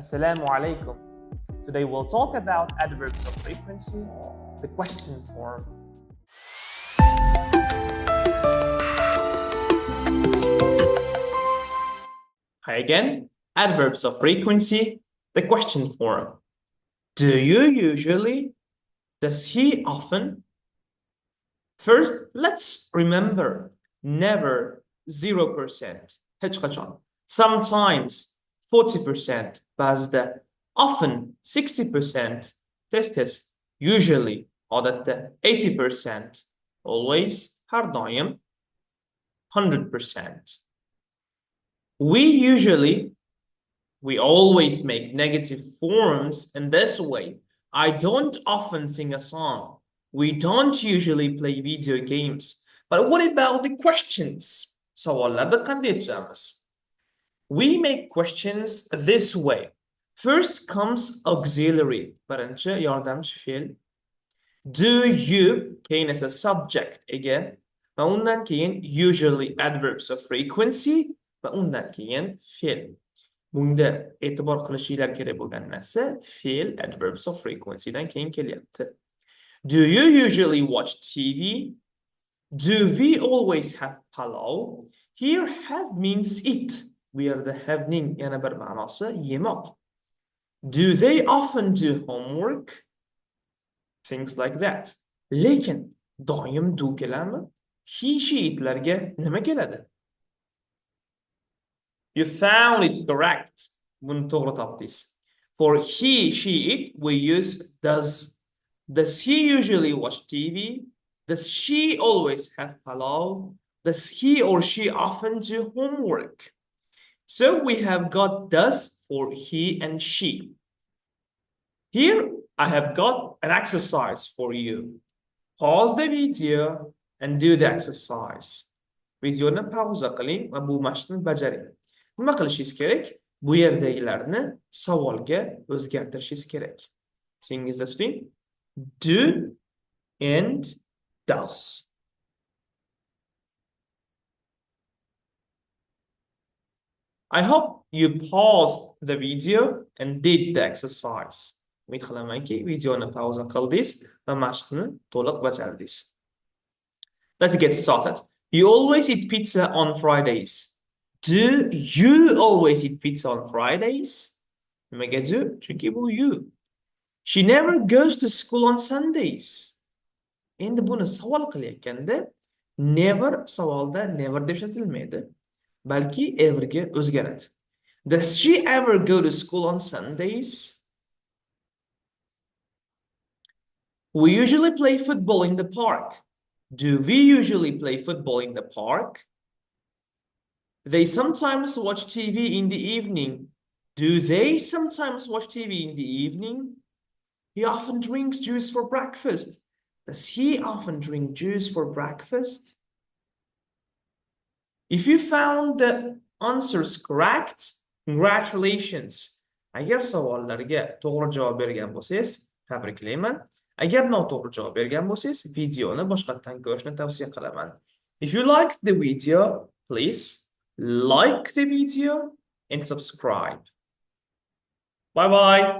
Assalamu alaikum. Today we'll talk about adverbs of frequency, the question form. Hi again, adverbs of frequency, the question form. Do you usually? Does he often? First, let's remember never 0%, hech qachon. Sometimes 40%, ba'zida, often 60%, test, usually, odatda 80%, always, har doim 100%. We always make negative forms in this way. I don't often sing a song. We don't usually play video games. But what about the questions? Savollarda qanday tuzamiz? We make questions this way. First comes auxiliary, birinchi yordamchi fe'l. Do you, keyin esa subject ega, va undan keyin usually adverbs of frequency, va undan keyin fe'l. Bunda e'tibor qilishinglar kerak bo'lgan narsa fe'l adverbs of frequency dan keyin kelyapti. Do you usually watch TV? Do we always have palov? Here have means eat. Bu yerda havening yana bir ma'nosi yemoq. Do they often do homework? Things like that. Lekin doim do keladimi? He, she, itlarga nima keladi? You found it correct. Buni to'g'ri topdingiz. For he, she, it, we use does. Does he usually watch TV? Does she always have palov? Does he or she often do homework? So we have got does for he and she. Here I have got an exercise for you. Pause the video and do the exercise. Videoni pauza qiling va bu mashqni bajaring. Nima qilishingiz kerak? Bu yerdagilarni savolga o'zgartirishingiz kerak. Esingizda tuting. Do and does. I hope you paused the video and did the exercise. Umid qilamanki, videoni pauza qildingiz va mashqni to'liq bajardingiz. Let's get started. You always eat pizza on Fridays. Do you always eat pizza on Fridays? Nimaga do? Chunki bu you. She never goes to school on Sundays. Endi buni savol qilayotganda never savolda never deb ishlatilmaydi, balki ever ga o'zgaradi. Does she ever go to school on Sundays? We usually play football in the park. Do we usually play football in the park? They sometimes watch TV in the evening. Do they sometimes watch TV in the evening? He often drinks juice for breakfast. Does he often drink juice for breakfast? If you found the answers correct, congratulations. Agar savollarga to'g'ri javob bergan bo'lsangiz, tabriklayman. Agar noto'g'ri javob bergan bo'lsangiz, videoni boshqatdan ko'rishni tavsiya qilaman. If you liked the video, please like the video and subscribe. Bye bye.